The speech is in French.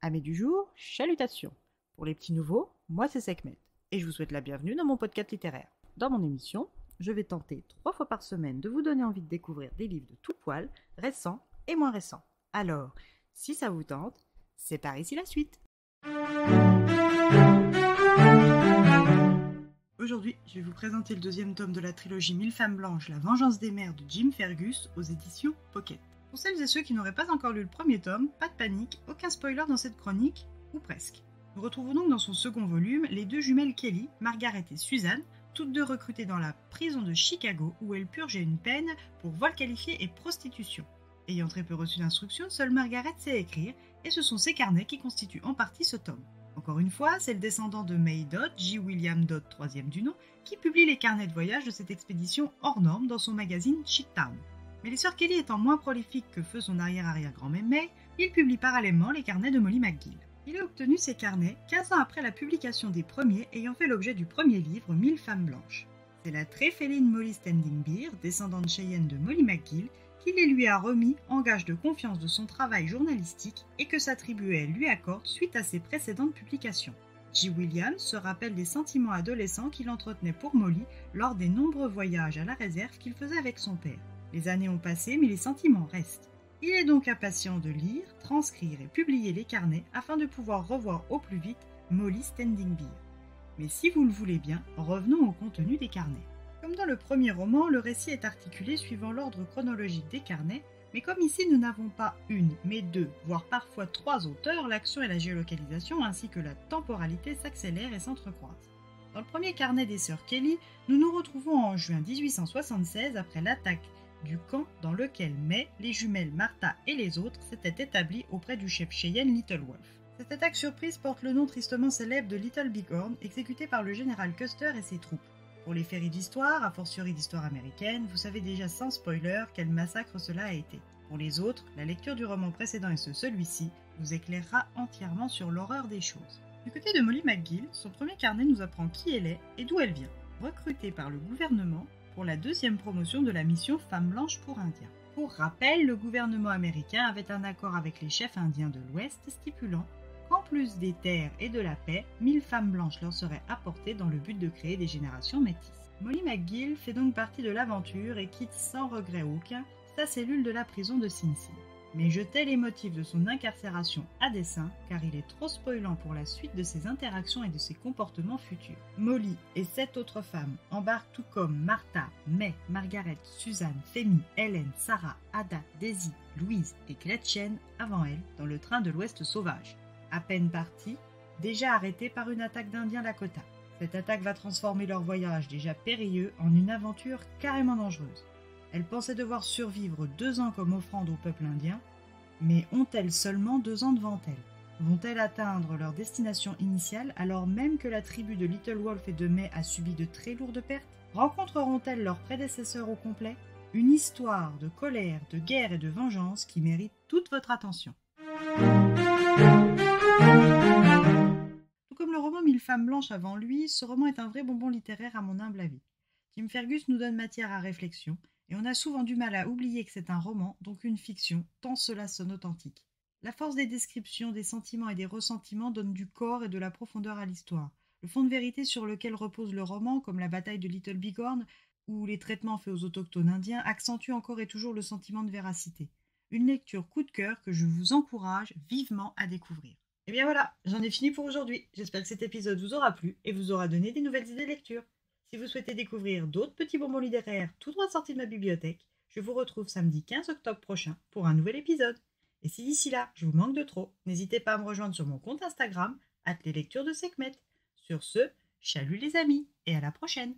Amis du jour, chalutations. Pour les petits nouveaux, moi c'est Sekhmet et je vous souhaite la bienvenue dans mon podcast littéraire. Dans mon émission, je vais tenter 3 fois par semaine de vous donner envie de découvrir des livres de tout poil, récents et moins récents. Alors, si ça vous tente, c'est par ici la suite. Aujourd'hui, je vais vous présenter le 2e tome de la trilogie 1000 femmes blanches, La vengeance des mères de Jim Fergus aux éditions Pocket. Pour celles et ceux qui n'auraient pas encore lu le premier tome, pas de panique, aucun spoiler dans cette chronique, ou presque. Nous retrouvons donc dans son second volume les deux jumelles Kelly, Margaret et Suzanne, toutes deux recrutées dans la prison de Chicago où elles purgeaient une peine pour vol qualifié et prostitution. Ayant très peu reçu d'instructions, seule Margaret sait écrire, et ce sont ses carnets qui constituent en partie ce tome. Encore une fois, c'est le descendant de May Dodd, J. William Dodd, 3e du nom, qui publie les carnets de voyage de cette expédition hors norme dans son magazine Chic Town. Mais les sœurs Kelly étant moins prolifiques que feu son arrière-arrière-grand-mère May, il publie parallèlement les carnets de Molly McGill. Il a obtenu ces carnets 15 ans après la publication des premiers ayant fait l'objet du premier livre 1000 femmes blanches. C'est la très féline Molly Standing Beer, descendante Cheyenne de Molly McGill, qui les lui a remis en gage de confiance de son travail journalistique et que sa tribu elle lui accorde suite à ses précédentes publications. J. Williams se rappelle des sentiments adolescents qu'il entretenait pour Molly lors des nombreux voyages à la réserve qu'il faisait avec son père. Les années ont passé, mais les sentiments restent. Il est donc impatient de lire, transcrire et publier les carnets afin de pouvoir revoir au plus vite Molly Standing Beer. Mais si vous le voulez bien, revenons au contenu des carnets. Comme dans le premier roman, le récit est articulé suivant l'ordre chronologique des carnets, mais comme ici nous n'avons pas une, mais 2, voire parfois 3 auteurs, l'action et la géolocalisation ainsi que la temporalité s'accélèrent et s'entrecroisent. Dans le premier carnet des sœurs Kelly, nous nous retrouvons en juin 1876 après l'attaque du camp dans lequel May, les jumelles Martha et les autres s'étaient établis auprès du chef Cheyenne Little Wolf. Cette attaque surprise porte le nom tristement célèbre de Little Bighorn, exécuté par le général Custer et ses troupes. Pour les féeries d'histoire, a fortiori d'histoire américaine, vous savez déjà sans spoiler quel massacre cela a été. Pour les autres, la lecture du roman précédent et celui-ci vous éclairera entièrement sur l'horreur des choses. Du côté de Molly McGill, son premier carnet nous apprend qui elle est et d'où elle vient. Recrutée par le gouvernement pour la 2e promotion de la mission Femmes blanches pour Indiens. Pour rappel, le gouvernement américain avait un accord avec les chefs indiens de l'Ouest stipulant qu'en plus des terres et de la paix, 1000 femmes blanches leur seraient apportées dans le but de créer des générations métisses. Molly McGill fait donc partie de l'aventure et quitte sans regret aucun sa cellule de la prison de Sing Sing. Mais je tais les motifs de son incarcération à dessein car il est trop spoilant pour la suite de ses interactions et de ses comportements futurs. Molly et 7 autres femmes embarquent tout comme Martha, May, Margaret, Suzanne, Femi, Helen, Sarah, Ada, Daisy, Louise et Gretchen avant elle dans le train de l'Ouest sauvage. À peine partis, déjà arrêtés par une attaque d'Indiens Lakota. Cette attaque va transformer leur voyage déjà périlleux en une aventure carrément dangereuse. Elles pensaient devoir survivre 2 ans comme offrande au peuple indien, mais ont-elles seulement 2 ans devant elles? Vont-elles atteindre leur destination initiale alors même que la tribu de Little Wolf et de May a subi de très lourdes pertes? Rencontreront-elles leurs prédécesseurs au complet? Une histoire de colère, de guerre et de vengeance qui mérite toute votre attention. Tout comme le roman 1000 femmes blanches avant lui, ce roman est un vrai bonbon littéraire à mon humble avis. Jim Fergus nous donne matière à réflexion, et on a souvent du mal à oublier que c'est un roman, donc une fiction, tant cela sonne authentique. La force des descriptions, des sentiments et des ressentiments donne du corps et de la profondeur à l'histoire. Le fond de vérité sur lequel repose le roman, comme la bataille de Little Bighorn ou les traitements faits aux autochtones indiens, accentue encore et toujours le sentiment de véracité. Une lecture coup de cœur que je vous encourage vivement à découvrir. Et bien voilà, j'en ai fini pour aujourd'hui. J'espère que cet épisode vous aura plu et vous aura donné des nouvelles idées de lecture. Si vous souhaitez découvrir d'autres petits bonbons littéraires tout droit sortis de ma bibliothèque, je vous retrouve samedi 15 octobre prochain pour un nouvel épisode. Et si d'ici là, je vous manque de trop, n'hésitez pas à me rejoindre sur mon compte Instagram, @leslecturesdesekhmet. Sur ce, chalut les amis et à la prochaine.